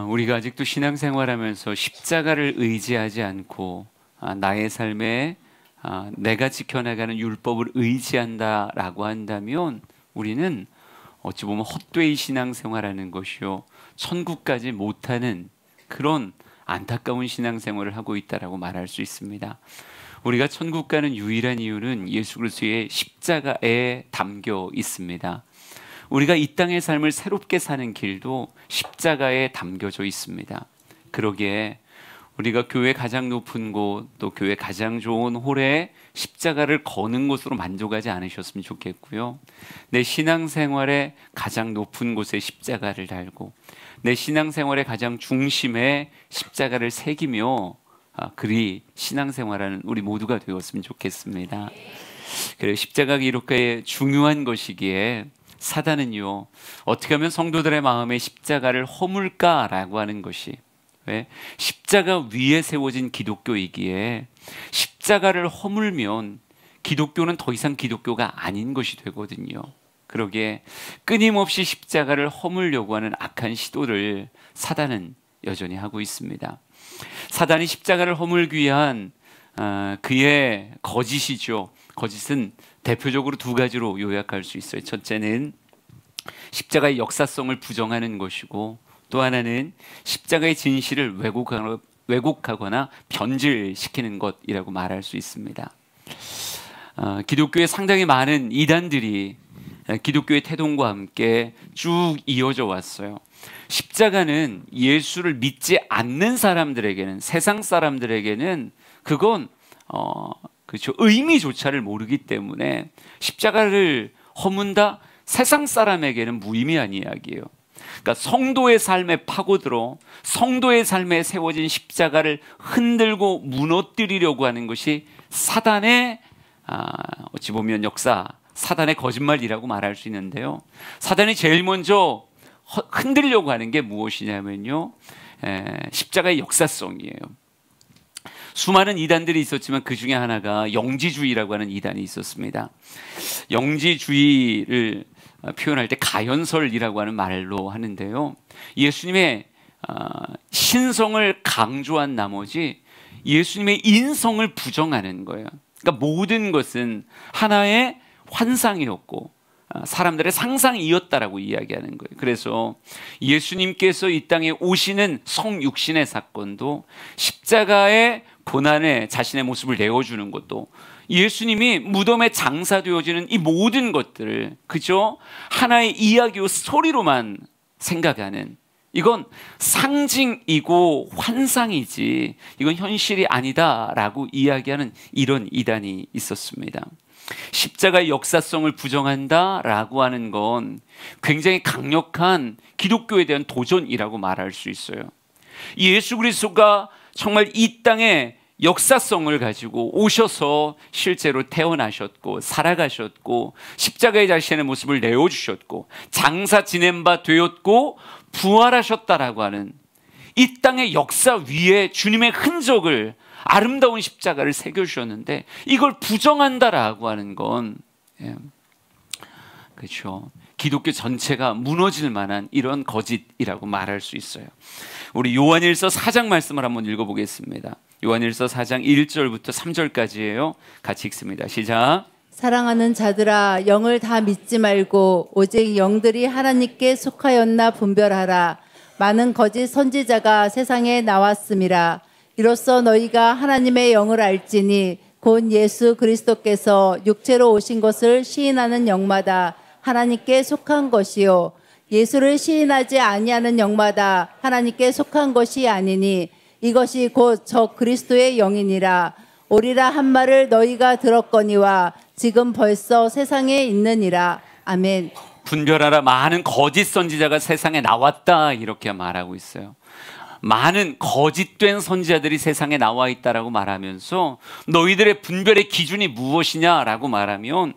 우리가 아직도 신앙생활하면서 십자가를 의지하지 않고 나의 삶에 내가 지켜나가는 율법을 의지한다라고 한다면 우리는 어찌 보면 헛되이 신앙생활하는 것이요 천국까지 못하는 그런 안타까운 신앙생활을 하고 있다라고 말할 수 있습니다. 우리가 천국 가는 유일한 이유는 예수 그리스도의 십자가에 담겨 있습니다. 우리가 이 땅의 삶을 새롭게 사는 길도 십자가에 담겨져 있습니다. 그러기에 우리가 교회 가장 높은 곳, 또 교회 가장 좋은 홀에 십자가를 거는 것으로 만족하지 않으셨으면 좋겠고요. 내 신앙생활의 가장 높은 곳에 십자가를 달고 내 신앙생활의 가장 중심에 십자가를 새기며 그리 신앙생활하는 우리 모두가 되었으면 좋겠습니다. 그래서 십자가가 이렇게 중요한 것이기에 사단은요, 어떻게 하면 성도들의 마음에 십자가를 허물까라고 하는 것이, 왜? 십자가 위에 세워진 기독교이기에 십자가를 허물면 기독교는 더 이상 기독교가 아닌 것이 되거든요. 그러기에 끊임없이 십자가를 허물려고 하는 악한 시도를 사단은 여전히 하고 있습니다. 사단이 십자가를 허물기 위한 그의 거짓이죠. 거짓은 대표적으로 두 가지로 요약할 수 있어요. 첫째는 십자가의 역사성을 부정하는 것이고, 또 하나는 십자가의 진실을 왜곡하거나 변질시키는 것이라고 말할 수 있습니다. 기독교에 상당히 많은 이단들이 기독교의 태동과 함께 쭉 이어져 왔어요. 십자가는 예수를 믿지 않는 사람들에게는, 세상 사람들에게는 그건 그렇죠, 의미조차를 모르기 때문에 십자가를 허문다, 세상 사람에게는 무의미한 이야기예요. 그러니까 성도의 삶에 파고들어 성도의 삶에 세워진 십자가를 흔들고 무너뜨리려고 하는 것이 사단의 어찌 보면 역사, 사단의 거짓말이라고 말할 수 있는데요. 사단이 제일 먼저 흔들려고 하는 게 무엇이냐면요, 십자가의 역사성이에요. 수많은 이단들이 있었지만 그 중에 하나가 영지주의라고 하는 이단이 있었습니다. 영지주의를 표현할 때 가연설이라고 하는 말로 하는데요, 예수님의 신성을 강조한 나머지 예수님의 인성을 부정하는 거예요. 그러니까 모든 것은 하나의 환상이었고 사람들의 상상이었다라고 이야기하는 거예요. 그래서 예수님께서 이 땅에 오시는 성육신의 사건도, 십자가의 고난에 자신의 모습을 내어주는 것도, 예수님이 무덤에 장사되어지는 이 모든 것들을 그저 하나의 이야기와 스토리로만 생각하는, 이건 상징이고 환상이지 이건 현실이 아니다라고 이야기하는 이런 이단이 있었습니다. 십자가의 역사성을 부정한다라고 하는 건 굉장히 강력한 기독교에 대한 도전이라고 말할 수 있어요. 예수 그리스도가 정말 이 땅에 역사성을 가지고 오셔서 실제로 태어나셨고 살아가셨고 십자가에 자신의 모습을 내어주셨고 장사 지낸 바 되었고 부활하셨다라고 하는 이 땅의 역사 위에 주님의 흔적을, 아름다운 십자가를 새겨주셨는데 이걸 부정한다라고 하는 건, 그렇죠, 기독교 전체가 무너질 만한 이런 거짓이라고 말할 수 있어요. 우리 요한일서 4장 말씀을 한번 읽어보겠습니다. 요한일서 4장 1절부터 3절까지예요. 같이 읽습니다. 시작. 사랑하는 자들아, 영을 다 믿지 말고 오직 영들이 하나님께 속하였나 분별하라. 많은 거짓 선지자가 세상에 나왔음이라. 이로써 너희가 하나님의 영을 알지니 곧 예수 그리스도께서 육체로 오신 것을 시인하는 영마다 하나님께 속한 것이요 예수를 시인하지 아니하는 영마다 하나님께 속한 것이 아니니 이것이 곧 저 그리스도의 영이니라. 오리라 한 말을 너희가 들었거니와 지금 벌써 세상에 있느니라. 아멘. 분별하라, 많은 거짓 선지자가 세상에 나왔다 이렇게 말하고 있어요. 많은 거짓된 선지자들이 세상에 나와 있다라고 말하면서 너희들의 분별의 기준이 무엇이냐라고 말하면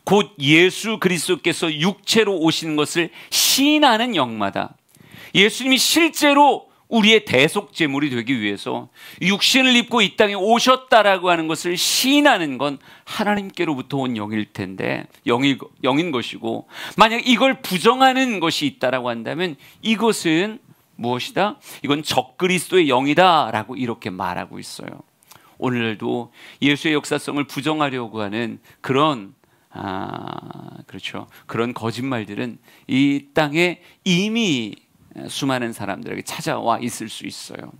곧 예수 그리스도께서 육체로 오신 것을 시인하는 영마다, 예수님이 실제로 우리의 대속제물이 되기 위해서 육신을 입고 이 땅에 오셨다라고 하는 것을 시인하는 건 하나님께로부터 온 영일 텐데, 영인 것이고, 만약 이걸 부정하는 것이 있다라고 한다면 이것은 무엇이다? 이건 적그리스도의 영이다 라고 이렇게 말하고 있어요. 오늘도 예수의 역사성을 부정하려고 하는 그런 그렇죠. 그런 거짓말들은 이 땅에 이미 수많은 사람들에게 찾아와 있을 수 있어요.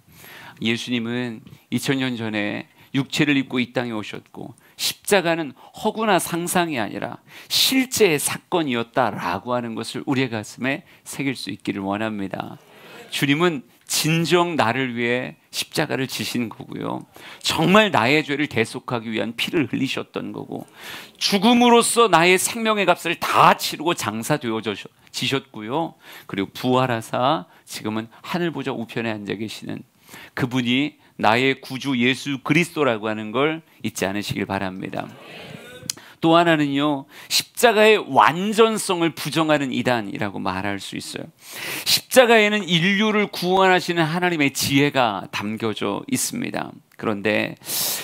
예수님은 2000년 전에 육체를 입고 이 땅에 오셨고 십자가는 허구나 상상이 아니라 실제의 사건이었다라고 하는 것을 우리의 가슴에 새길 수 있기를 원합니다. 주님은 진정 나를 위해 십자가를 지신 거고요. 정말 나의 죄를 대속하기 위한 피를 흘리셨던 거고, 죽음으로써 나의 생명의 값을 다 치르고 장사되어지셨고요. 그리고 부활하사 지금은 하늘 보좌 우편에 앉아 계시는 그분이 나의 구주 예수 그리스도라고 하는 걸 잊지 않으시길 바랍니다. 또 하나는요, 십자가의 완전성을 부정하는 이단이라고 말할 수 있어요. 십자가에는 인류를 구원하시는 하나님의 지혜가 담겨져 있습니다. 그런데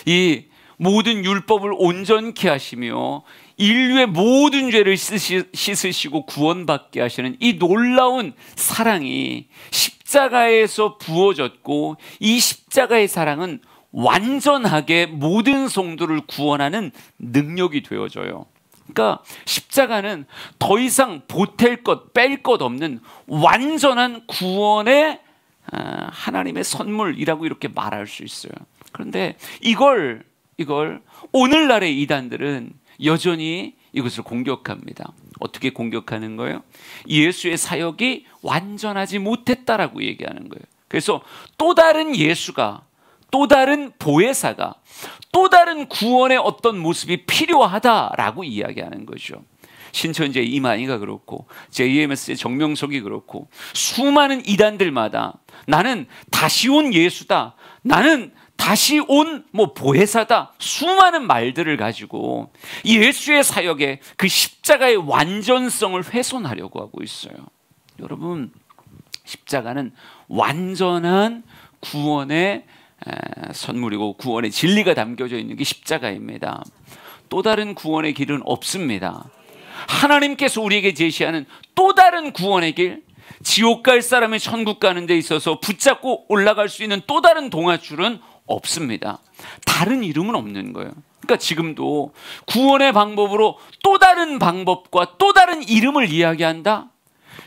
이 모든 율법을 온전케 하시며 인류의 모든 죄를 씻으시고 구원받게 하시는 이 놀라운 사랑이 십자가에서 부어졌고, 이 십자가의 사랑은 완전하게 모든 성도를 구원하는 능력이 되어져요. 그러니까 십자가는 더 이상 보탤 것, 뺄 것 없는 완전한 구원의 하나님의 선물이라고 이렇게 말할 수 있어요. 그런데 이걸 오늘날의 이단들은 여전히 이것을 공격합니다. 어떻게 공격하는 거예요? 예수의 사역이 완전하지 못했다라고 얘기하는 거예요. 그래서 또 다른 예수가, 또 다른 보혜사가, 또 다른 구원의 어떤 모습이 필요하다라고 이야기하는 거죠. 신천지의 이만희가 그렇고 JMS의 정명석이 그렇고 수많은 이단들마다 나는 다시 온 예수다, 나는 다시 온 보혜사다, 수많은 말들을 가지고 예수의 사역에 그 십자가의 완전성을 훼손하려고 하고 있어요. 여러분, 십자가는 완전한 구원의 선물이고 구원의 진리가 담겨져 있는 게 십자가입니다. 또 다른 구원의 길은 없습니다. 하나님께서 우리에게 제시하는 또 다른 구원의 길, 지옥 갈 사람이 천국 가는 데 있어서 붙잡고 올라갈 수 있는 또 다른 동아줄은 없습니다. 다른 이름은 없는 거예요. 그러니까 지금도 구원의 방법으로 또 다른 방법과 또 다른 이름을 이야기한다?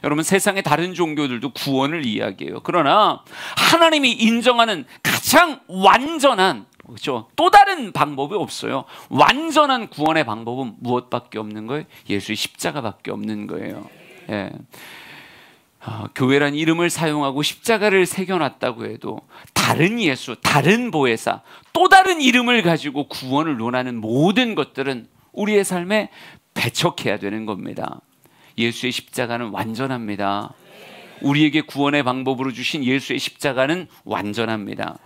여러분, 세상의 다른 종교들도 구원을 이야기해요. 그러나 하나님이 인정하는 가장 완전한, 그렇죠, 또 다른 방법이 없어요. 완전한 구원의 방법은 무엇밖에 없는 거예요? 예수의 십자가밖에 없는 거예요. 예. 교회란 이름을 사용하고 십자가를 새겨놨다고 해도 다른 예수, 다른 보혜사, 또 다른 이름을 가지고 구원을 논하는 모든 것들은 우리의 삶에 배척해야 되는 겁니다. 예수의 십자가는 완전합니다. 우리에게 구원의 방법으로 주신 예수의 십자가는 완전합니다.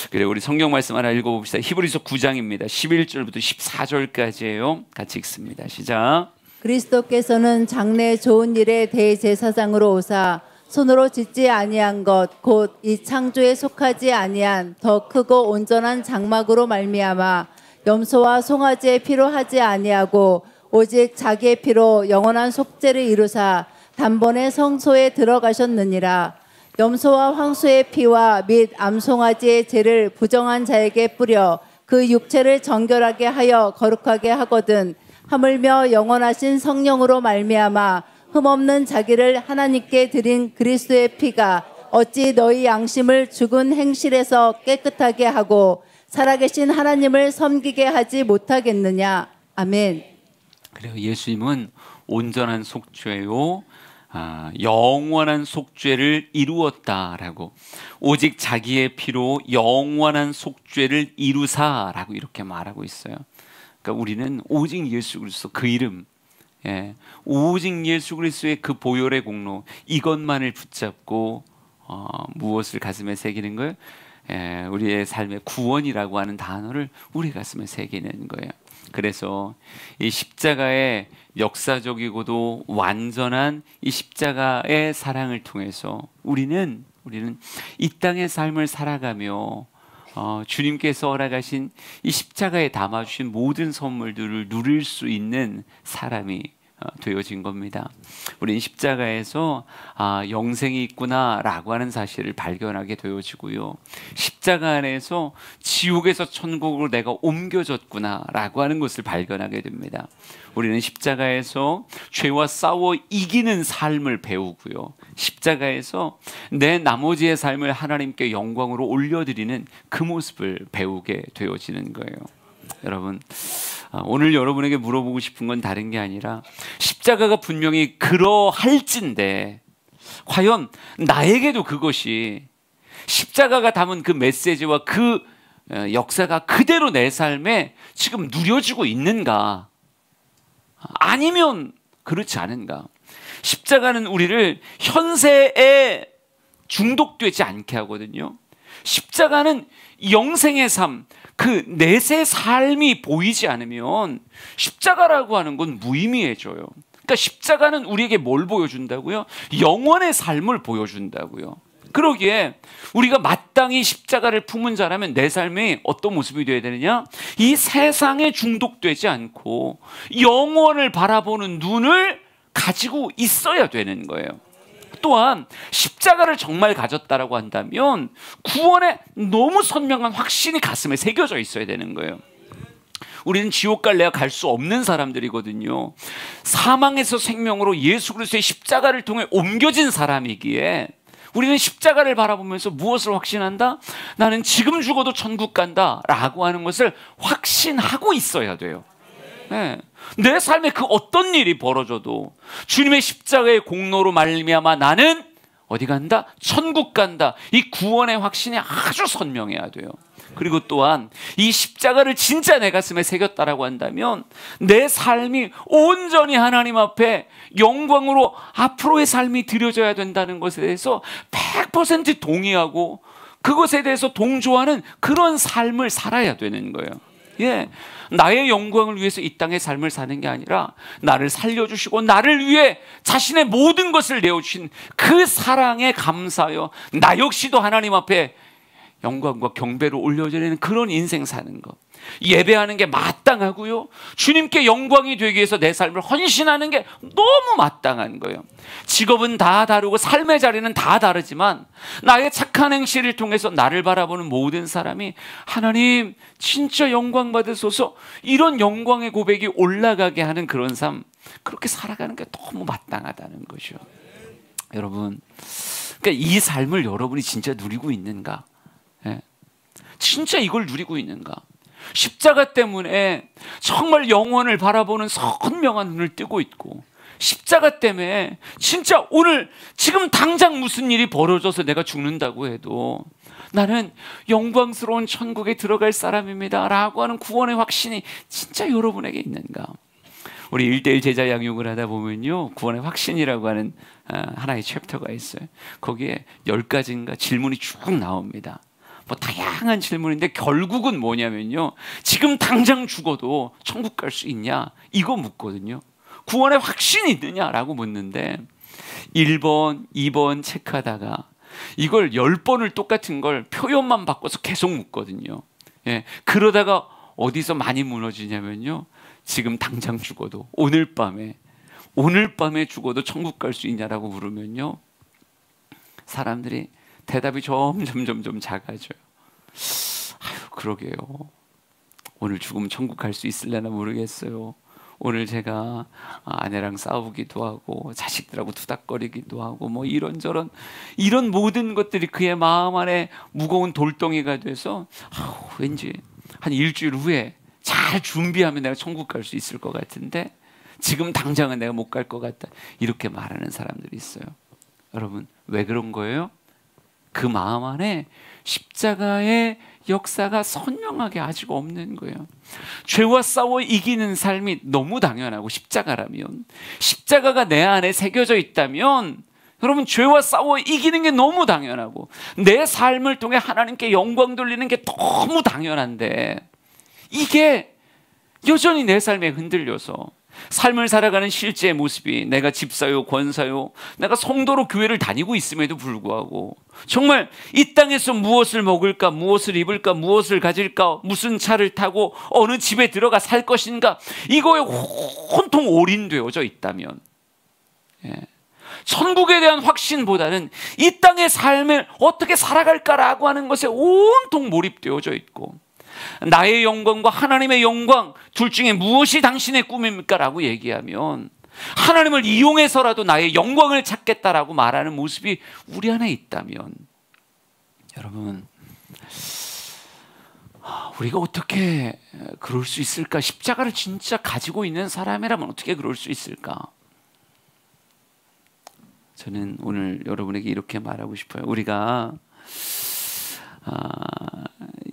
그래, 우리 성경 말씀 하나 읽어봅시다. 히브리서 9장입니다. 11절부터 14절까지예요. 같이 읽습니다. 시작. 그리스도께서는 장래 좋은 일의 대제사장으로 오사 손으로 짓지 아니한 것 곧 이 창조에 속하지 아니한 더 크고 온전한 장막으로 말미암아 염소와 송아지의 피로 하지 아니하고 오직 자기의 피로 영원한 속죄를 이루사 단번에 성소에 들어가셨느니라. 염소와 황소의 피와 및 암송아지의 죄를 부정한 자에게 뿌려 그 육체를 정결하게 하여 거룩하게 하거든 하물며 영원하신 성령으로 말미암아 흠없는 자기를 하나님께 드린 그리스도의 피가 어찌 너희 양심을 죽은 행실에서 깨끗하게 하고 살아계신 하나님을 섬기게 하지 못하겠느냐. 아멘. 그래요. 예수님은 온전한 속죄요, 영원한 속죄를 이루었다라고, 오직 자기의 피로 영원한 속죄를 이루사라고 이렇게 말하고 있어요. 그러니까 우리는 오직 예수 그리스도 그 이름, 오직 예수 그리스도의 그 보혈의 공로, 이것만을 붙잡고 무엇을 가슴에 새기는 거예요? 우리의 삶의 구원이라고 하는 단어를 우리 가슴에 새기는 거예요. 그래서 이 십자가의 역사적이고도 완전한 이 십자가의 사랑을 통해서 우리는 이 땅의 삶을 살아가며 주님께서 허락하신 이 십자가에 담아주신 모든 선물들을 누릴 수 있는 사람이 되어진 겁니다. 우리는 십자가에서 영생이 있구나라고 하는 사실을 발견하게 되어지고요. 십자가 안에서 지옥에서 천국으로 내가 옮겨졌구나라고 하는 것을 발견하게 됩니다. 우리는 십자가에서 죄와 싸워 이기는 삶을 배우고요. 십자가에서 내 나머지의 삶을 하나님께 영광으로 올려드리는 그 모습을 배우게 되어지는 거예요. 여러분, 오늘 여러분에게 물어보고 싶은 건 다른 게 아니라 십자가가 분명히 그러할진데 과연 나에게도 그것이 십자가가 담은 그 메시지와 그 역사가 그대로 내 삶에 지금 누려지고 있는가? 아니면 그렇지 않은가? 십자가는 우리를 현세에 중독되지 않게 하거든요. 십자가는 영생의 삶, 그 내세 삶이 보이지 않으면 십자가라고 하는 건 무의미해져요. 그러니까 십자가는 우리에게 뭘 보여준다고요? 영원의 삶을 보여준다고요. 그러기에 우리가 마땅히 십자가를 품은 자라면 내 삶이 어떤 모습이 되어야 되느냐? 이 세상에 중독되지 않고 영원을 바라보는 눈을 가지고 있어야 되는 거예요. 또한 십자가를 정말 가졌다라고 한다면 구원에 너무 선명한 확신이 가슴에 새겨져 있어야 되는 거예요. 우리는 지옥 갈래야 갈 수 없는 사람들이거든요. 사망에서 생명으로 예수 그리스도의 십자가를 통해 옮겨진 사람이기에 우리는 십자가를 바라보면서 무엇을 확신한다? 나는 지금 죽어도 천국 간다 라고 하는 것을 확신하고 있어야 돼요. 네. 내 삶에 그 어떤 일이 벌어져도 주님의 십자가의 공로로 말미암아 나는 어디 간다? 천국 간다. 이 구원의 확신이 아주 선명해야 돼요. 그리고 또한 이 십자가를 진짜 내 가슴에 새겼다라고 한다면 내 삶이 온전히 하나님 앞에 영광으로 앞으로의 삶이 드려져야 된다는 것에 대해서 100% 동의하고 그것에 대해서 동조하는 그런 삶을 살아야 되는 거예요. 예, 나의 영광을 위해서 이 땅의 삶을 사는 게 아니라 나를 살려주시고 나를 위해 자신의 모든 것을 내어주신 그 사랑에 감사하여 나 역시도 하나님 앞에 영광과 경배로 올려드리는 그런 인생 사는 것, 예배하는 게 마땅하고요, 주님께 영광이 되기 위해서 내 삶을 헌신하는 게 너무 마땅한 거예요. 직업은 다 다르고 삶의 자리는 다 다르지만 나의 착한 행실을 통해서 나를 바라보는 모든 사람이 하나님 진짜 영광 받으소서, 이런 영광의 고백이 올라가게 하는 그런 삶, 그렇게 살아가는 게 너무 마땅하다는 거죠. 여러분, 그러니까 이 삶을 여러분이 진짜 누리고 있는가? 진짜 이걸 누리고 있는가? 십자가 때문에 정말 영원을 바라보는 선명한 눈을 뜨고 있고, 십자가 때문에 진짜 오늘 지금 당장 무슨 일이 벌어져서 내가 죽는다고 해도 나는 영광스러운 천국에 들어갈 사람입니다 라고 하는 구원의 확신이 진짜 여러분에게 있는가? 우리 1:1 제자 양육을 하다 보면요, 구원의 확신이라고 하는 하나의 챕터가 있어요. 거기에 10가지인가 질문이 쭉 나옵니다. 뭐 다양한 질문인데 결국은 뭐냐면요, 지금 당장 죽어도 천국 갈 수 있냐 이거 묻거든요. 구원의 확신이 있느냐라고 묻는데 1번, 2번 체크하다가 이걸 10번을 똑같은 걸 표현만 바꿔서 계속 묻거든요. 예, 그러다가 어디서 많이 무너지냐면요, 지금 당장 죽어도 오늘 밤에 죽어도 천국 갈 수 있냐라고 물으면요, 사람들이 대답이 점점 작아져요. 아유, 그러게요. 오늘 죽으면 천국 갈 수 있을려나 모르겠어요. 오늘 제가 아내랑 싸우기도 하고 자식들하고 투닥거리기도 하고 뭐 이런저런 이런 모든 것들이 그의 마음 안에 무거운 돌덩이가 돼서 왠지 한 일주일 후에 잘 준비하면 내가 천국 갈 수 있을 것 같은데 지금 당장은 내가 못 갈 것 같다, 이렇게 말하는 사람들이 있어요. 여러분, 왜 그런 거예요? 그 마음 안에 십자가의 역사가 선명하게 아직 없는 거예요. 죄와 싸워 이기는 삶이 너무 당연하고, 십자가라면, 십자가가 내 안에 새겨져 있다면 여러분, 죄와 싸워 이기는 게 너무 당연하고 내 삶을 통해 하나님께 영광 돌리는 게 너무 당연한데 이게 여전히 내 삶에 흔들려서 삶을 살아가는 실제의 모습이 내가 집사요, 권사요, 내가 성도로 교회를 다니고 있음에도 불구하고 정말 이 땅에서 무엇을 먹을까, 무엇을 입을까, 무엇을 가질까, 무슨 차를 타고 어느 집에 들어가 살 것인가, 이거에 온통 올인되어져 있다면, 천국에 대한 확신보다는 이 땅의 삶을 어떻게 살아갈까라고 하는 것에 온통 몰입되어져 있고, 나의 영광과 하나님의 영광 둘 중에 무엇이 당신의 꿈입니까? 라고 얘기하면 하나님을 이용해서라도 나의 영광을 찾겠다라고 말하는 모습이 우리 안에 있다면, 여러분, 우리가 어떻게 그럴 수 있을까? 십자가를 진짜 가지고 있는 사람이라면 어떻게 그럴 수 있을까? 저는 오늘 여러분에게 이렇게 말하고 싶어요. 우리가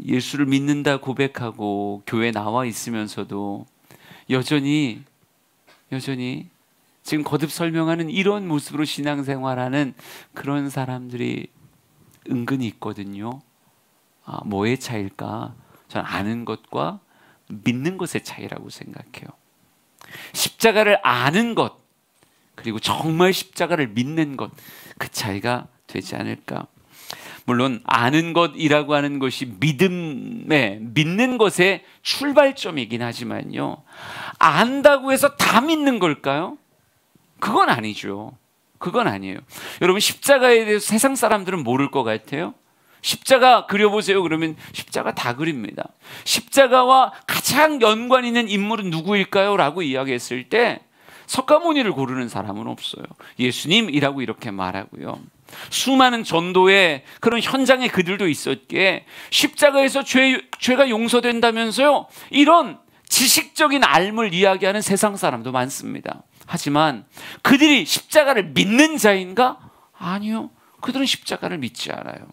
예수를 믿는다 고백하고 교회에 나와 있으면서도 여전히 지금 거듭 설명하는 이런 모습으로 신앙생활하는 그런 사람들이 은근히 있거든요. 뭐의 차이일까? 저는 아는 것과 믿는 것의 차이라고 생각해요. 십자가를 아는 것, 그리고 정말 십자가를 믿는 것, 그 차이가 되지 않을까? 물론 아는 것이라고 하는 것이 믿는 것의 출발점이긴 하지만요, 안다고 해서 다 믿는 걸까요? 그건 아니죠. 그건 아니에요. 여러분, 십자가에 대해서 세상 사람들은 모를 것 같아요. 십자가 그려보세요. 그러면 십자가 다 그립니다. 십자가와 가장 연관 있는 인물은 누구일까요? 라고 이야기했을 때 석가모니를 고르는 사람은 없어요. 예수님이라고 이렇게 말하고요. 수많은 전도의 그런 현장에 그들도 있었기에 십자가에서 죄가 용서된다면서요, 이런 지식적인 알물 이야기하는 세상 사람도 많습니다. 하지만 그들이 십자가를 믿는 자인가? 아니요. 그들은 십자가를 믿지 않아요.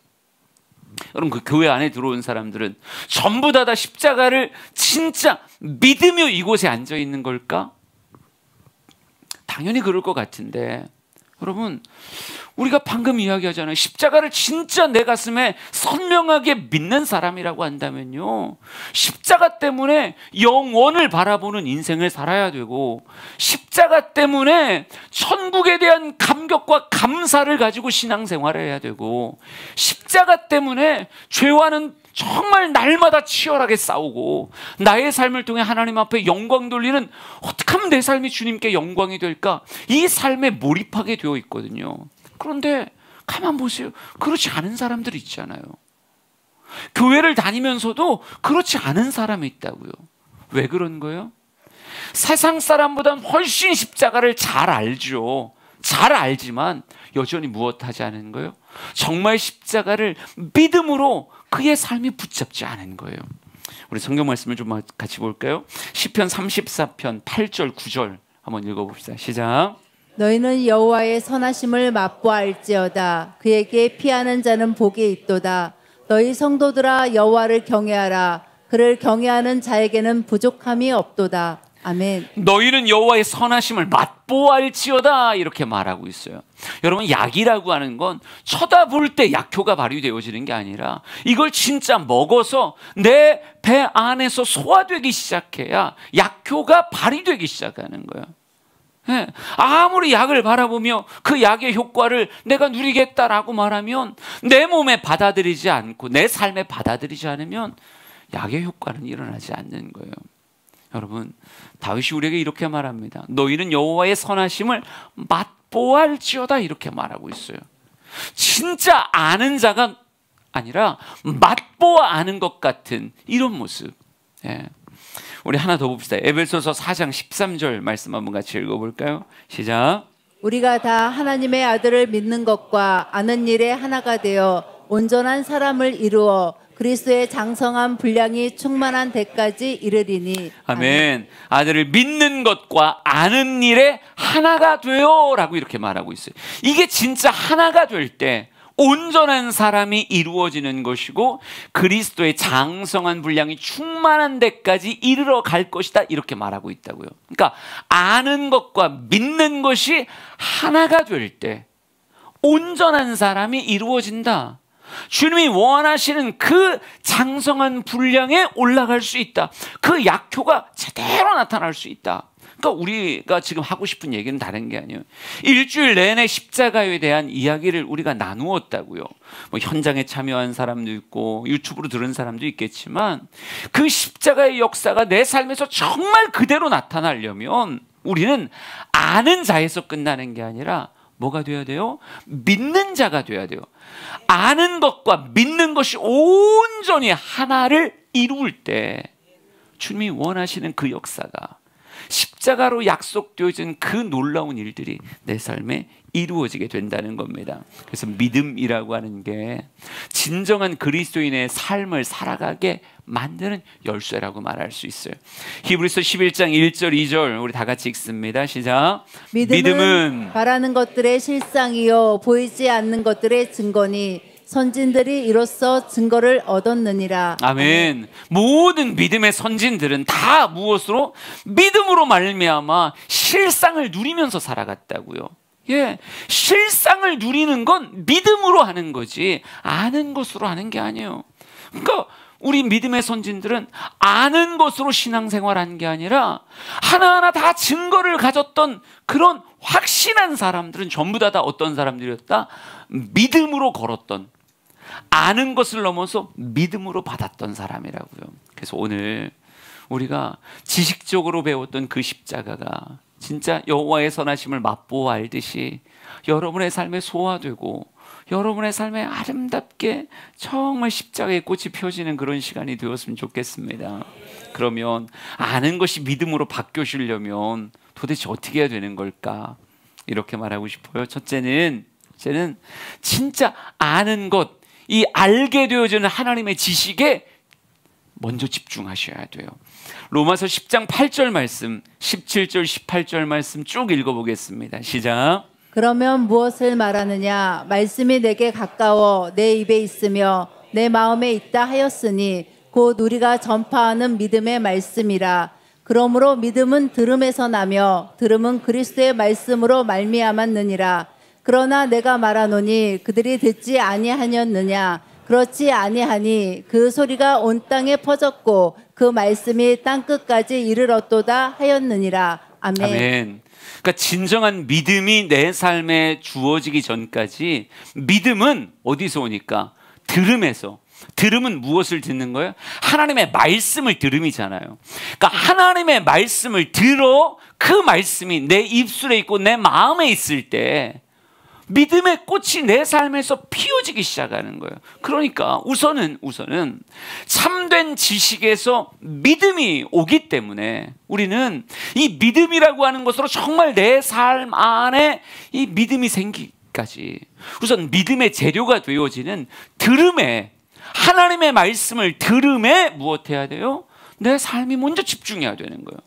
여러분, 그 교회 안에 들어온 사람들은 전부 다 십자가를 진짜 믿으며 이곳에 앉아 있는 걸까? 당연히 그럴 것 같은데, 여러분, 우리가 방금 이야기하잖아요. 십자가를 진짜 내 가슴에 선명하게 믿는 사람이라고 한다면요, 십자가 때문에 영원을 바라보는 인생을 살아야 되고, 십자가 때문에 천국에 대한 감격과 감사를 가지고 신앙생활을 해야 되고, 십자가 때문에 죄와는 정말 날마다 치열하게 싸우고 나의 삶을 통해 하나님 앞에 영광 돌리는, 어떻게 하면 내 삶이 주님께 영광이 될까, 이 삶에 몰입하게 되어 있거든요. 그런데 가만 보세요. 그렇지 않은 사람들이 있잖아요. 교회를 다니면서도 그렇지 않은 사람이 있다고요. 왜 그런 거예요? 세상 사람보다는 훨씬 십자가를 잘 알죠. 잘 알지만 여전히 무엇하지 않은 거예요? 정말 십자가를 믿음으로 그의 삶이 붙잡지 않은 거예요. 우리 성경 말씀을 좀 같이 볼까요? 시편 34편 8절 9절 한번 읽어봅시다. 시작. 너희는 여호와의 선하심을 맛보알지어다. 그에게 피하는 자는 복이 있도다. 너희 성도들아, 여호와를 경외하라. 그를 경외하는 자에게는 부족함이 없도다. 아멘. 너희는 여호와의 선하심을 맛보알지어다, 이렇게 말하고 있어요. 여러분, 약이라고 하는 건 쳐다볼 때 약효가 발휘되어지는 게 아니라 이걸 진짜 먹어서 내 배 안에서 소화되기 시작해야 약효가 발휘되기 시작하는 거예요. 네. 아무리 약을 바라보며 그 약의 효과를 내가 누리겠다라고 말하면, 내 몸에 받아들이지 않고 내 삶에 받아들이지 않으면 약의 효과는 일어나지 않는 거예요. 여러분, 다윗이 우리에게 이렇게 말합니다. 너희는 여호와의 선하심을 맛보알지어다, 이렇게 말하고 있어요. 진짜 아는 자가 아니라 맛보아 아는 것 같은 이런 모습. 예. 우리 하나 더 봅시다. 에베소서 4장 13절 말씀 한번 같이 읽어볼까요? 시작. 우리가 다 하나님의 아들을 믿는 것과 아는 일에 하나가 되어 온전한 사람을 이루어 그리스도의 장성한 분량이 충만한 데까지 이르리니. 아멘. 아들을 믿는 것과 아는 일에 하나가 되어 라고 이렇게 말하고 있어요. 이게 진짜 하나가 될 때 온전한 사람이 이루어지는 것이고 그리스도의 장성한 분량이 충만한 데까지 이르러 갈 것이다, 이렇게 말하고 있다고요. 그러니까 아는 것과 믿는 것이 하나가 될 때 온전한 사람이 이루어진다. 주님이 원하시는 그 장성한 분량에 올라갈 수 있다. 그 약효가 제대로 나타날 수 있다. 그러니까 우리가 지금 하고 싶은 얘기는 다른 게 아니에요. 일주일 내내 십자가에 대한 이야기를 우리가 나누었다고요. 뭐 현장에 참여한 사람도 있고 유튜브로 들은 사람도 있겠지만 그 십자가의 역사가 내 삶에서 정말 그대로 나타나려면 우리는 아는 자에서 끝나는 게 아니라 뭐가 돼야 돼요? 믿는 자가 돼야 돼요. 아는 것과 믿는 것이 온전히 하나를 이룰 때 주님이 원하시는 그 역사가 십자가로 약속되어진 그 놀라운 일들이 내 삶에 이루어지게 된다는 겁니다. 그래서 믿음이라고 하는 게 진정한 그리스도인의 삶을 살아가게 만드는 열쇠라고 말할 수 있어요. 히브리서 11장 1절 2절 우리 다 같이 읽습니다. 시작. 믿음은 바라는 것들의 실상이요 보이지 않는 것들의 증거니 선진들이 이로써 증거를 얻었느니라. 아멘. 모든 믿음의 선진들은 다 무엇으로? 믿음으로 말미암아 실상을 누리면서 살아갔다고요. 예, 실상을 누리는 건 믿음으로 하는 거지 아는 것으로 하는 게 아니에요. 그러니까 우리 믿음의 선진들은 아는 것으로 신앙생활하는 게 아니라 하나하나 다 증거를 가졌던 그런 확신한 사람들은 전부 다 어떤 사람들이었다? 믿음으로 걸었던, 아는 것을 넘어서 믿음으로 받았던 사람이라고요. 그래서 오늘 우리가 지식적으로 배웠던 그 십자가가 진짜 여호와의 선하심을 맛보아 알듯이 여러분의 삶에 소화되고 여러분의 삶에 아름답게 정말 십자가의 꽃이 펴지는 그런 시간이 되었으면 좋겠습니다. 그러면 아는 것이 믿음으로 바뀌시려면 도대체 어떻게 해야 되는 걸까? 이렇게 말하고 싶어요. 첫째는 진짜 아는 것, 이 알게 되어지는 하나님의 지식에 먼저 집중하셔야 돼요. 로마서 10장 8절 말씀, 17절 18절 말씀 쭉 읽어보겠습니다. 시작. 그러면 무엇을 말하느냐? 말씀이 내게 가까워 내 입에 있으며 내 마음에 있다 하였으니 곧 우리가 전파하는 믿음의 말씀이라. 그러므로 믿음은 들음에서 나며 들음은 그리스도의 말씀으로 말미암았느니라. 그러나 내가 말하노니 그들이 듣지 아니하였느냐? 그렇지 아니하니 그 소리가 온 땅에 퍼졌고 그 말씀이 땅끝까지 이르렀도다 하였느니라. 아멘. 아멘. 그러니까 진정한 믿음이 내 삶에 주어지기 전까지 믿음은 어디서 오니까? 들음에서. 들음은 무엇을 듣는 거예요? 하나님의 말씀을 들음이잖아요. 그러니까 하나님의 말씀을 들어 그 말씀이 내 입술에 있고 내 마음에 있을 때 믿음의 꽃이 내 삶에서 피어지기 시작하는 거예요. 그러니까 우선은 참된 지식에서 믿음이 오기 때문에 우리는 이 믿음이라고 하는 것으로 정말 내 삶 안에 이 믿음이 생기기까지 우선 믿음의 재료가 되어지는 들음에, 하나님의 말씀을 들음에 무엇해야 돼요? 내 삶이 먼저 집중해야 되는 거예요.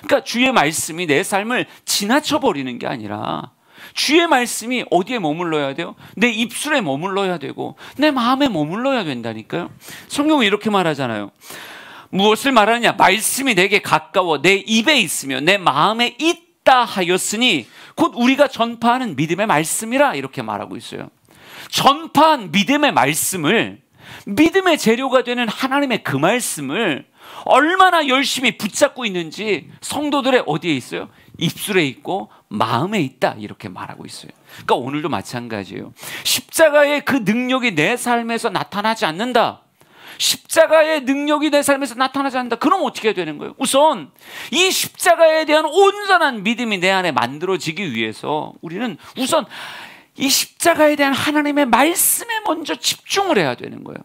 그러니까 주의 말씀이 내 삶을 지나쳐 버리는 게 아니라 주의 말씀이 어디에 머물러야 돼요? 내 입술에 머물러야 되고 내 마음에 머물러야 된다니까요. 성경은 이렇게 말하잖아요. 무엇을 말하느냐? 말씀이 내게 가까워 내 입에 있으며 내 마음에 있다 하였으니 곧 우리가 전파하는 믿음의 말씀이라 이렇게 말하고 있어요. 전파한 믿음의 말씀을, 믿음의 재료가 되는 하나님의 그 말씀을 얼마나 열심히 붙잡고 있는지 성도들의 어디에 있어요? 입술에 있고 마음에 있다 이렇게 말하고 있어요. 그러니까 오늘도 마찬가지예요. 십자가의 그 능력이 내 삶에서 나타나지 않는다. 십자가의 능력이 내 삶에서 나타나지 않는다. 그럼 어떻게 되는 거예요? 우선 이 십자가에 대한 온전한 믿음이 내 안에 만들어지기 위해서 우리는 우선 이 십자가에 대한 하나님의 말씀에 먼저 집중을 해야 되는 거예요.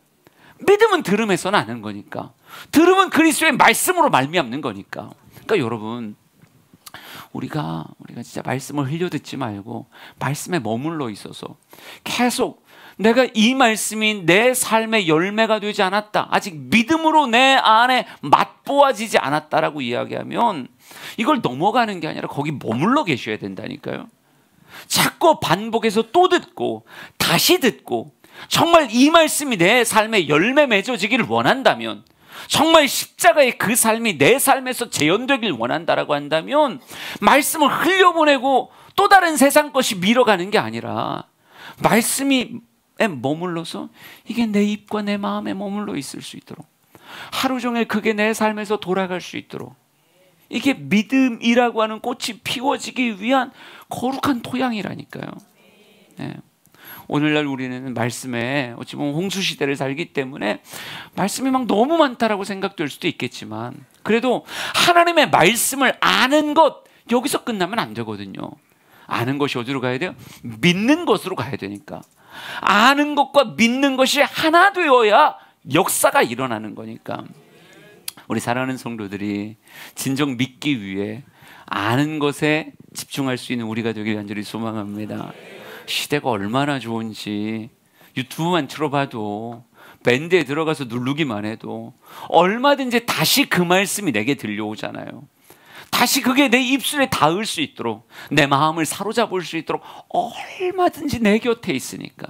믿음은 들음에서 나는 거니까. 들음은 그리스도의 말씀으로 말미암는 거니까. 그러니까 여러분, 우리가 진짜 말씀을 흘려듣지 말고 말씀에 머물러 있어서 계속 내가 이 말씀이 내 삶의 열매가 되지 않았다, 아직 믿음으로 내 안에 맛보아지지 않았다라고 이야기하면 이걸 넘어가는 게 아니라 거기 머물러 계셔야 된다니까요. 자꾸 반복해서 또 듣고 다시 듣고 정말 이 말씀이 내 삶에 열매 맺어지기를 원한다면, 정말 십자가의 그 삶이 내 삶에서 재현되길 원한다라고 한다면 말씀을 흘려보내고 또 다른 세상 것이 밀어가는 게 아니라 말씀이 머물러서 이게 내 입과 내 마음에 머물러 있을 수 있도록, 하루 종일 그게 내 삶에서 돌아갈 수 있도록 이게 믿음이라고 하는 꽃이 피워지기 위한 거룩한 토양이라니까요. 네. 오늘날 우리는 말씀에 어찌 보면 홍수 시대를 살기 때문에 말씀이 막 너무 많다라고 생각될 수도 있겠지만, 그래도 하나님의 말씀을 아는 것, 여기서 끝나면 안 되거든요. 아는 것이 어디로 가야 돼요? 믿는 것으로 가야 되니까. 아는 것과 믿는 것이 하나 되어야 역사가 일어나는 거니까. 우리 사랑하는 성도들이 진정 믿기 위해 아는 것에 집중할 수 있는 우리가 되길 간절히 소망합니다. 시대가 얼마나 좋은지 유튜브만 틀어봐도, 밴드에 들어가서 누르기만 해도 얼마든지 다시 그 말씀이 내게 들려오잖아요. 다시 그게 내 입술에 닿을 수 있도록, 내 마음을 사로잡을 수 있도록 얼마든지 내 곁에 있으니까,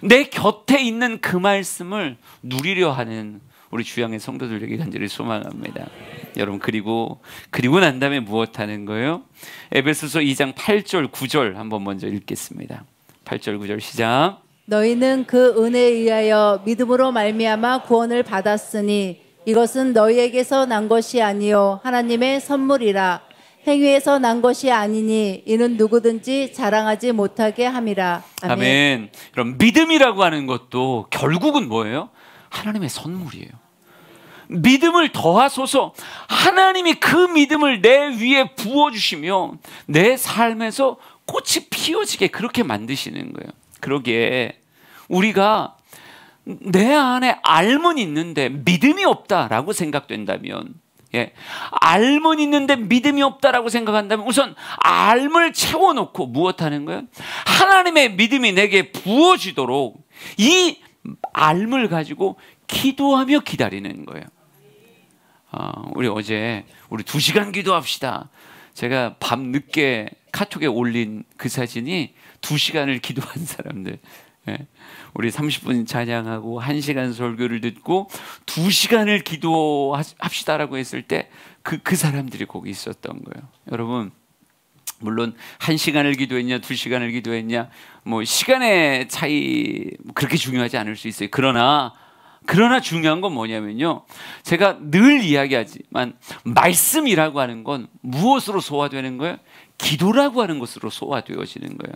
내 곁에 있는 그 말씀을 누리려 하는 우리 주양의 성도들에게 간절히 소망합니다. 여러분, 그리고 난 다음에 무엇 하는 거예요? 에베소서 2장 8절 9절 한번 먼저 읽겠습니다. 8절 9절 시작. 너희는 그 은혜에 의하여 믿음으로 말미암아 구원을 받았으니 이것은 너희에게서 난 것이 아니요 하나님의 선물이라. 행위에서 난 것이 아니니 이는 누구든지 자랑하지 못하게 함이라. 아멘. 아멘. 그럼 믿음이라고 하는 것도 결국은 뭐예요? 하나님의 선물이에요. 믿음을 더하소서. 하나님이 그 믿음을 내 위에 부어주시며 내 삶에서 꽃이 피어지게 그렇게 만드시는 거예요. 그러기에 우리가 내 안에 알면 있는데 믿음이 없다라고 생각된다면, 알면 있는데 믿음이 없다라고 생각한다면 우선 알을 채워놓고 무엇하는 거예요? 하나님의 믿음이 내게 부어지도록 이 알을 가지고 기도하며 기다리는 거예요. 우리 어제 우리 2시간 기도합시다. 제가 밤 늦게 카톡에 올린 그 사진이 2시간을 기도한 사람들. 우리 30분 찬양하고 1시간 설교를 듣고 2시간을 기도합시다라고 했을 때 그 사람들이 거기 있었던 거예요. 여러분, 물론 1시간을 기도했냐 2시간을 기도했냐 뭐 시간의 차이 그렇게 중요하지 않을 수 있어요. 그러나 중요한 건 뭐냐면요, 제가 늘 이야기하지만 말씀이라고 하는 건 무엇으로 소화되는 거예요? 기도라고 하는 것으로 소화되어지는 거예요.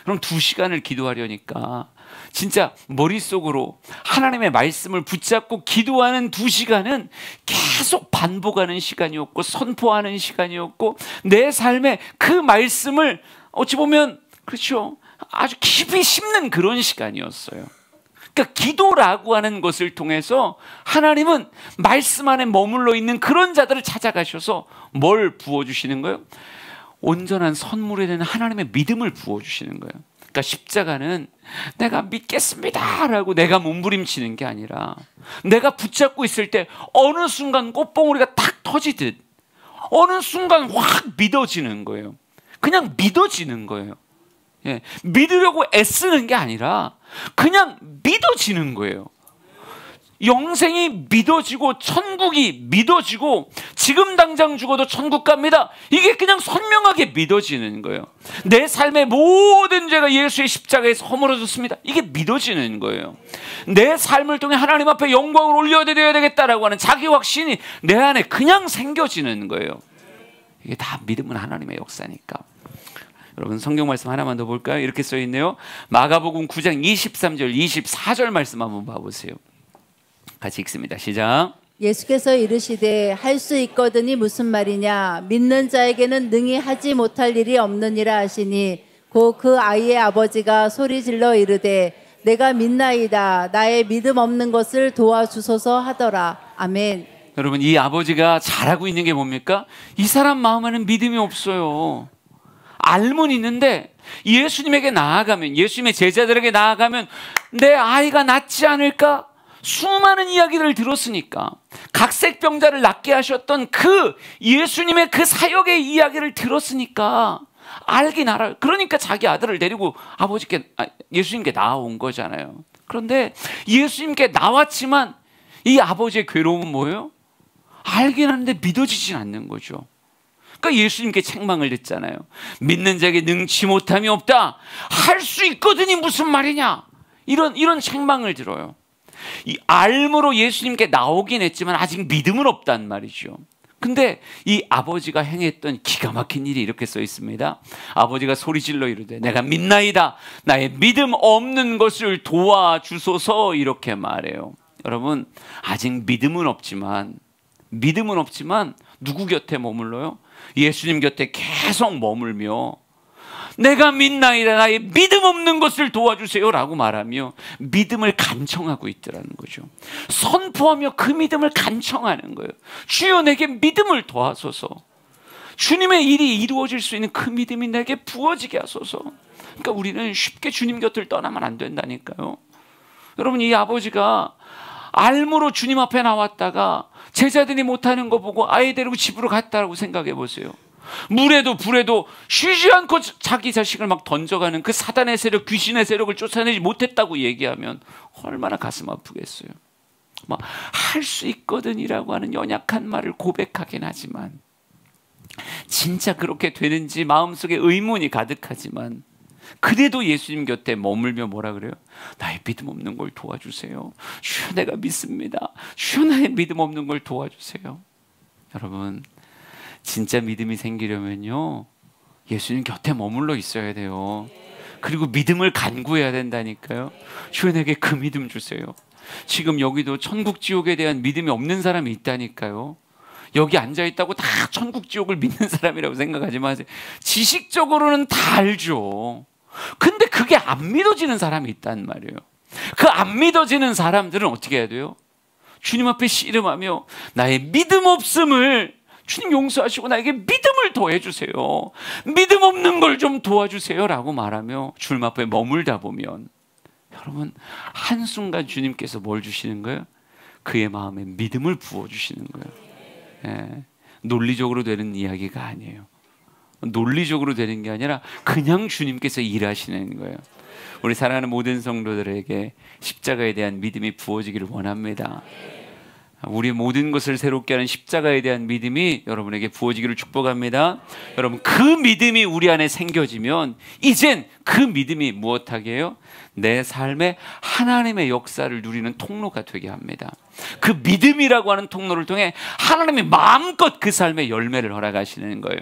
그럼 2시간을 기도하려니까 진짜 머릿속으로 하나님의 말씀을 붙잡고 기도하는 2시간은 계속 반복하는 시간이었고 선포하는 시간이었고 내 삶에 그 말씀을 어찌 보면 그렇죠, 아주 깊이 심는 그런 시간이었어요. 그러니까 기도라고 하는 것을 통해서 하나님은 말씀 안에 머물러 있는 그런 자들을 찾아가셔서 뭘 부어주시는 거예요? 온전한 선물에 대한 하나님의 믿음을 부어주시는 거예요. 그러니까 십자가는 내가 믿겠습니다 라고 내가 몸부림치는 게 아니라 내가 붙잡고 있을 때 어느 순간 꽃봉오리가 탁 터지듯 어느 순간 확 믿어지는 거예요. 그냥 믿어지는 거예요. 믿으려고 애쓰는 게 아니라 그냥 믿어지는 거예요. 영생이 믿어지고 천국이 믿어지고 지금 당장 죽어도 천국 갑니다. 이게 그냥 선명하게 믿어지는 거예요. 내 삶의 모든 죄가 예수의 십자가에서 허물어졌습니다. 이게 믿어지는 거예요. 내 삶을 통해 하나님 앞에 영광을 올려드려야 되겠다라고 하는 자기 확신이 내 안에 그냥 생겨지는 거예요. 이게 다 믿음은 하나님의 역사니까. 여러분, 성경 말씀 하나만 더 볼까요? 이렇게 써 있네요. 마가복음 9장 23절 24절 말씀 한번 봐보세요. 같이 읽습니다. 시작. 예수께서 이르시되 할 수 있거든이 무슨 말이냐, 믿는 자에게는 능히 하지 못할 일이 없느니라 하시니 곧 그 아이의 아버지가 소리질러 이르되 내가 믿나이다, 나의 믿음 없는 것을 도와주소서 하더라. 아멘. 여러분, 이 아버지가 잘하고 있는 게 뭡니까? 이 사람 마음에는 믿음이 없어요. 알면 있는데 예수님에게 나아가면, 예수님의 제자들에게 나아가면 내 아이가 낫지 않을까? 수많은 이야기를 들었으니까, 각색병자를 낫게 하셨던 그 예수님의 그 사역의 이야기를 들었으니까 알긴 알아요. 그러니까 자기 아들을 데리고 예수님께 나아온 거잖아요. 그런데 예수님께 나왔지만 이 아버지의 괴로움은 뭐예요? 알긴 하는데 믿어지진 않는 거죠. 그러니까 예수님께 책망을 듣잖아요. 믿는 자에게 능치 못함이 없다. 할 수 있거든이 무슨 말이냐. 이런 책망을 들어요. 이 알므로 예수님께 나오긴 했지만 아직 믿음은 없단 말이죠. 근데 이 아버지가 행했던 기가 막힌 일이 이렇게 써 있습니다. 아버지가 소리질러 이르되 내가 믿나이다. 나의 믿음 없는 것을 도와주소서 이렇게 말해요. 여러분 아직 믿음은 없지만 누구 곁에 머물러요? 예수님 곁에 계속 머물며 내가 믿나이다. 나의 믿음 없는 것을 도와주세요 라고 말하며 믿음을 간청하고 있더라는 거죠. 선포하며 그 믿음을 간청하는 거예요. 주여 내게 믿음을 더하소서. 주님의 일이 이루어질 수 있는 그 믿음이 내게 부어지게 하소서. 그러니까 우리는 쉽게 주님 곁을 떠나면 안 된다니까요. 여러분 이 아버지가 알므로 주님 앞에 나왔다가 제자들이 못하는 거 보고 아이 데리고 집으로 갔다라고 생각해 보세요. 물에도 불에도 쉬지 않고 자기 자식을 막 던져가는 그 사단의 세력, 귀신의 세력을 쫓아내지 못했다고 얘기하면 얼마나 가슴 아프겠어요. 막 할 수 있거든이라고 하는 연약한 말을 고백하긴 하지만 진짜 그렇게 되는지 마음속에 의문이 가득하지만 그래도 예수님 곁에 머물며 뭐라 그래요? 나의 믿음 없는 걸 도와주세요. 주여 내가 믿습니다. 주여 나의 믿음 없는 걸 도와주세요. 여러분 진짜 믿음이 생기려면요 예수님 곁에 머물러 있어야 돼요. 그리고 믿음을 간구해야 된다니까요. 주여 내게 그 믿음 주세요. 지금 여기도 천국 지옥에 대한 믿음이 없는 사람이 있다니까요. 여기 앉아있다고 다 천국 지옥을 믿는 사람이라고 생각하지 마세요. 지식적으로는 다 알죠. 근데 그게 안 믿어지는 사람이 있단 말이에요. 그 안 믿어지는 사람들은 어떻게 해야 돼요? 주님 앞에 씨름하며 나의 믿음 없음을 주님 용서하시고 나에게 믿음을 더해주세요. 믿음 없는 걸 좀 도와주세요 라고 말하며 주님 앞에 머물다 보면 여러분 한순간 주님께서 뭘 주시는 거예요? 그의 마음에 믿음을 부어주시는 거예요. 예, 논리적으로 되는 이야기가 아니에요. 논리적으로 되는 게 아니라 그냥 주님께서 일하시는 거예요. 우리 사랑하는 모든 성도들에게 십자가에 대한 믿음이 부어지기를 원합니다. 우리 모든 것을 새롭게 하는 십자가에 대한 믿음이 여러분에게 부어지기를 축복합니다. 여러분 그 믿음이 우리 안에 생겨지면 이젠 그 믿음이 무엇하게 해요? 내 삶에 하나님의 역사를 누리는 통로가 되게 합니다. 그 믿음이라고 하는 통로를 통해 하나님이 마음껏 그 삶의 열매를 허락하시는 거예요.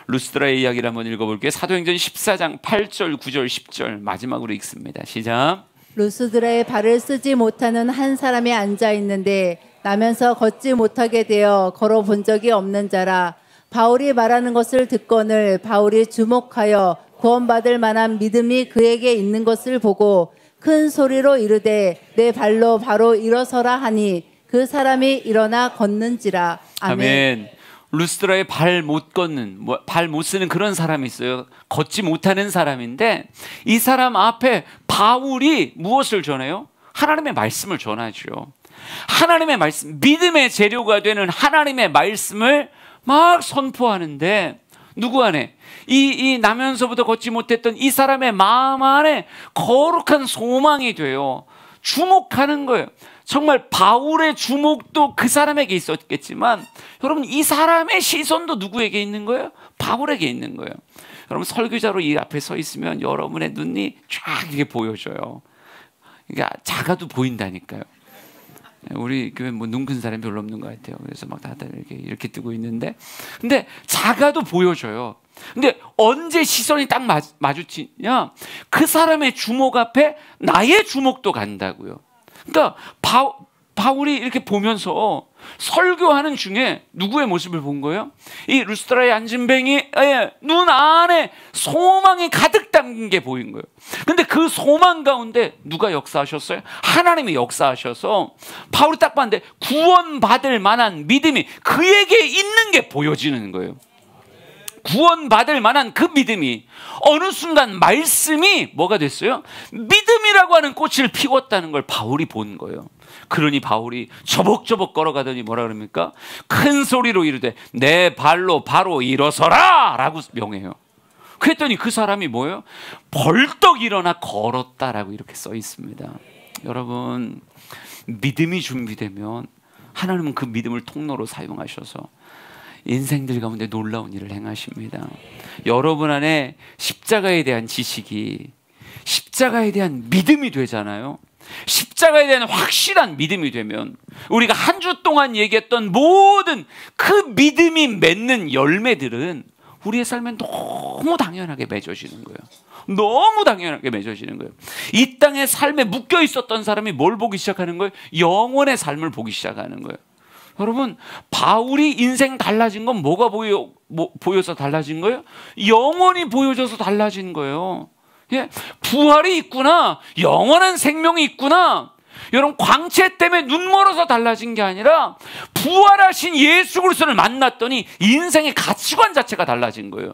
루스드라의 이야기를 한번 읽어볼게요. 사도행전 14장 8절 9절 10절 마지막으로 읽습니다. 시작. 루스드라에 발을 쓰지 못하는 한 사람이 앉아 있는데 나면서 걷지 못하게 되어 걸어본 적이 없는 자라. 바울이 말하는 것을 듣거늘 바울이 주목하여 구원받을 만한 믿음이 그에게 있는 것을 보고 큰 소리로 이르되 내 발로 바로 일어서라 하니 그 사람이 일어나 걷는지라. 아멘. 아멘. 루스드라에 발 못 걷는, 발 못 쓰는 그런 사람이 있어요. 걷지 못하는 사람인데 이 사람 앞에 바울이 무엇을 전해요? 하나님의 말씀을 전하죠. 하나님의 말씀, 믿음의 재료가 되는 하나님의 말씀을 막 선포하는데 누구 안에? 이 나면서부터 걷지 못했던 이 사람의 마음 안에 거룩한 소망이 돼요. 주목하는 거예요. 정말 바울의 주목도 그 사람에게 있었겠지만 여러분 이 사람의 시선도 누구에게 있는 거예요? 바울에게 있는 거예요. 여러분 설교자로 이 앞에 서 있으면 여러분의 눈이 쫙 이렇게 보여져요. 그러니까 작아도 보인다니까요. 우리 교회 뭐 눈 큰 사람이 별로 없는 것 같아요. 그래서 막 다들 이렇게 뜨고 있는데, 근데 작아도 보여져요. 근데 언제 시선이 딱 마주치냐? 그 사람의 주목 앞에 나의 주목도 간다고요. 그러니까 바울이 이렇게 보면서 설교하는 중에 누구의 모습을 본 거예요? 이 루스드라의 안진뱅이의 눈 안에 소망이 가득 담긴 게 보인 거예요. 근데 그 소망 가운데 누가 역사하셨어요? 하나님이 역사하셔서 바울이 딱 봤는데 구원받을 만한 믿음이 그에게 있는 게 보여지는 거예요. 구원받을 만한 그 믿음이 어느 순간 말씀이 뭐가 됐어요? 믿음이라고 하는 꽃을 피웠다는 걸 바울이 본 거예요. 그러니 바울이 저벅저벅 걸어가더니 뭐라 그럽니까? 큰 소리로 이르되 내 발로 바로 일어서라 라고 명해요. 그랬더니 그 사람이 뭐예요? 벌떡 일어나 걸었다라고 이렇게 써 있습니다. 여러분 믿음이 준비되면 하나님은 그 믿음을 통로로 사용하셔서 인생들 가운데 놀라운 일을 행하십니다. 여러분 안에 십자가에 대한 지식이 십자가에 대한 믿음이 되잖아요. 십자가에 대한 확실한 믿음이 되면 우리가 한 주 동안 얘기했던 모든 그 믿음이 맺는 열매들은 우리의 삶에 너무 당연하게 맺어지는 거예요. 너무 당연하게 맺어지는 거예요. 이 땅의 삶에 묶여 있었던 사람이 뭘 보기 시작하는 거예요? 영원의 삶을 보기 시작하는 거예요. 여러분, 바울이 인생 달라진 건 뭐가 보여서 달라진 거예요? 영원히 보여져서 달라진 거예요. 예, 부활이 있구나, 영원한 생명이 있구나. 여러분, 광채 때문에 눈 멀어서 달라진 게 아니라 부활하신 예수 그리스도를 만났더니 인생의 가치관 자체가 달라진 거예요.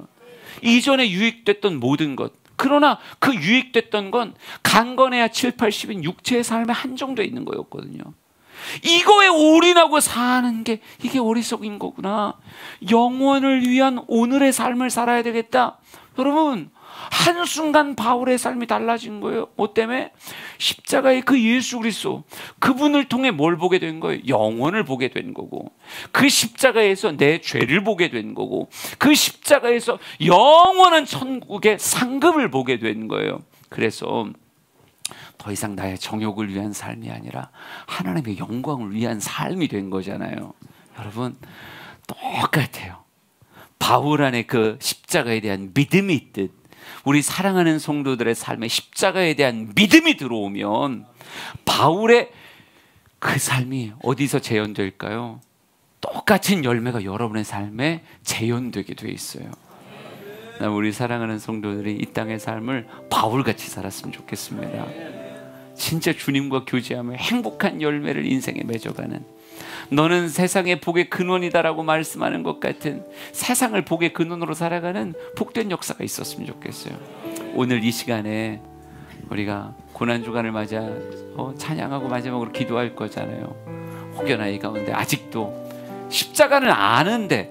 이전에 유익됐던 모든 것, 그러나 그 유익됐던 건 강건해야 7, 80인 육체의 삶에 한정되어 있는 거였거든요. 이거에 올인하고 사는 게 이게 어리석인 거구나. 영원을 위한 오늘의 삶을 살아야 되겠다. 여러분, 한순간 바울의 삶이 달라진 거예요. 뭐 때문에? 십자가의 그 예수 그리스도, 그분을 통해 뭘 보게 된 거예요? 영원을 보게 된 거고, 그 십자가에서 내 죄를 보게 된 거고, 그 십자가에서 영원한 천국의 상급을 보게 된 거예요. 그래서 더 이상 나의 정욕을 위한 삶이 아니라 하나님의 영광을 위한 삶이 된 거잖아요. 여러분, 똑같아요. 바울 안에 그 십자가에 대한 믿음이 있듯 우리 사랑하는 성도들의 삶에 십자가에 대한 믿음이 들어오면 바울의 그 삶이 어디서 재현될까요? 똑같은 열매가 여러분의 삶에 재현되게 돼 있어요. 우리 사랑하는 성도들이 이 땅의 삶을 바울같이 살았으면 좋겠습니다. 진짜 주님과 교제하며 행복한 열매를 인생에 맺어가는, 너는 세상의 복의 근원이다라고 말씀하는 것 같은 세상을 복의 근원으로 살아가는 복된 역사가 있었으면 좋겠어요. 오늘 이 시간에 우리가 고난주간을 맞아 찬양하고 마지막으로 기도할 거잖아요. 혹여나 이 가운데 아직도 십자가는 아는데,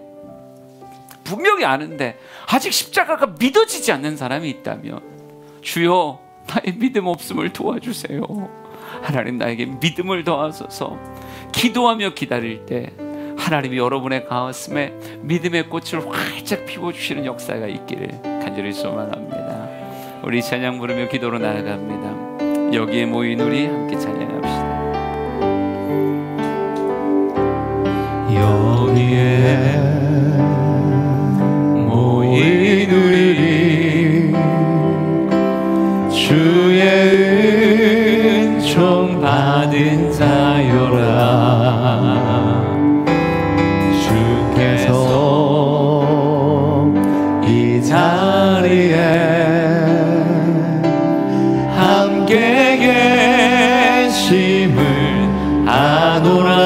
분명히 아는데 아직 십자가가 믿어지지 않는 사람이 있다면, 주여 나의 믿음 없음을 도와주세요. 하나님, 나에게 믿음을 더하소서. 기도하며 기다릴 때 하나님이 여러분의 가슴에 믿음의 꽃을 활짝 피워주시는 역사가 있기를 간절히 소망합니다. 우리 찬양 부르며 기도로 나아갑니다. 여기에 모인 우리 함께 찬양합시다. 여기에 모인 우리 주의 은총 받은 자여라. 주께서 이 자리에 함께 계심을 아노라.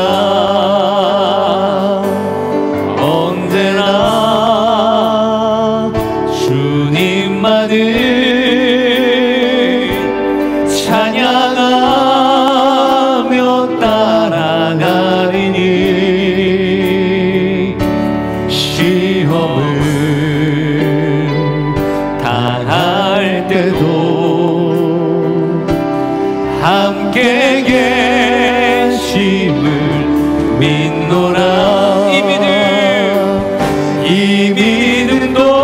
언제나 주님만을 찬양하며 따라가리니 시험을 당할 때도 함께 계심을 믿노라. 이 믿음도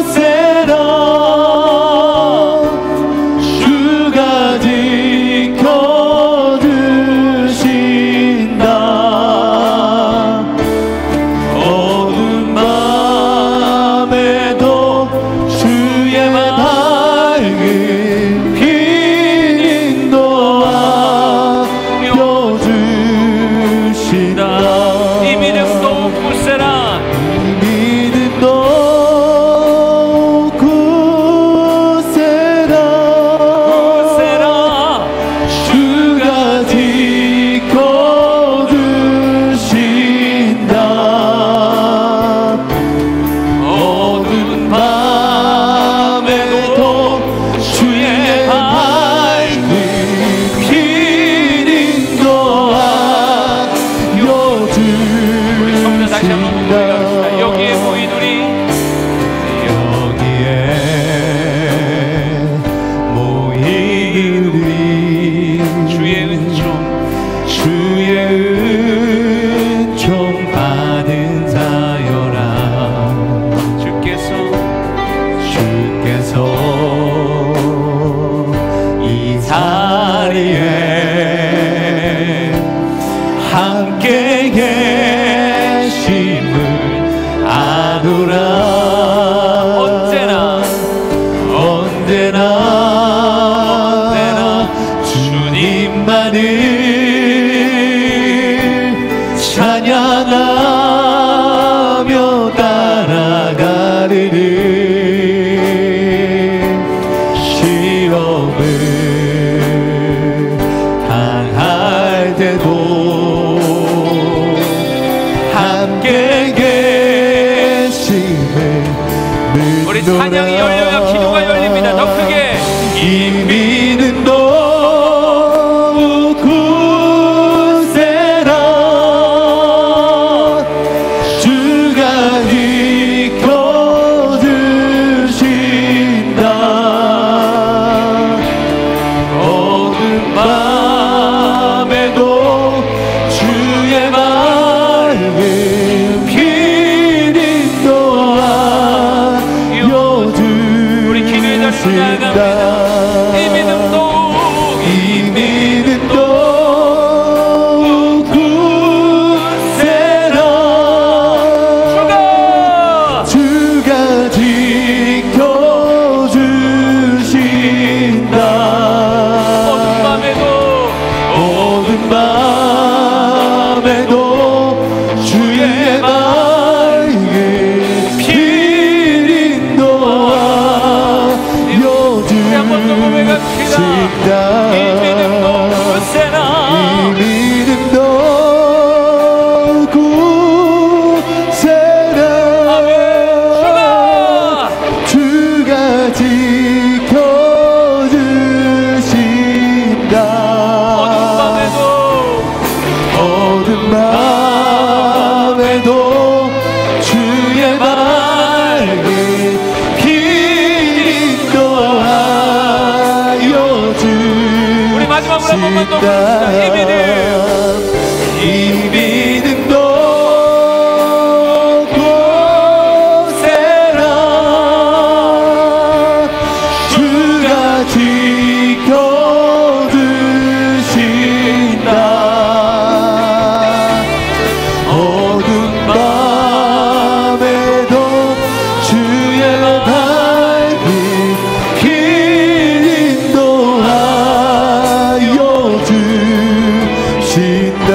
굳세라. 주가 지켜주신다. 어두운 밤에도 주의 밝은 빛도 알려주시다. 이 믿음도 굳세라. 이 믿음도 굳세라. 주가 지켜주신다. 어두운 밤에도 주의 밝은 빛도 다시 한번 고백합시다. 여기에 모인 우리, 여기에 모인 우리 주의 은총 받은 자여라. 주께서 자리에 함께 계심을 아노라. 언제나 주님만을 찬양하며 따라가리니 시험을 당할 때도 함께 계심을 우리 찬양이 열려야 기도가 열립니다. 더 크게. 이미는 너무 굳세라. 주가 지켜주신다. 어두운 밤에도 주의 맑은 빛 인도하여 우리 기도의 자리로 나아갑니다. 이 믿음도 굳세라. 주가 지켜주신다. 어두운 밤에도 주의 맑은 빛 인도하여 주신다. 이 믿음도 굳세라. 주가 지켜주신다. 어두운 밤에도 주의 맑은 빛 인도하여 우리 마지막으로 한 번만 더 부릅시다. 이 믿음도 굳세라. 주가 지켜주신다. 어두운 밤에도 주의 밝은 빛 인도하여 주신다.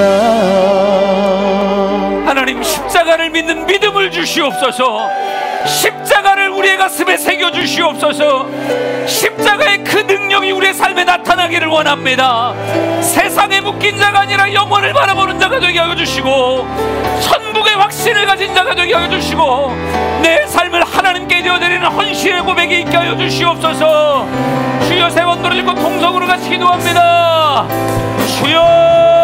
하나님, 십자가를 믿는 믿음을 주시옵소서. 십자가를 우리의 가슴에 새겨 주시옵소서. 십자가의 그 능력이 우리의 삶에 나타나기를 원합니다. 세상에 묶인 자가 아니라 영원을 바라보는 자가 되게 하여 주시고, 천국의 확신을 가진 자가 되게 하여 주시고, 내 삶을 하나님께 드려드리는 헌신의 고백이 있게 하여 주시옵소서. 주여, 세 번 들어주고 통성으로 같이 기도합니다. 주여.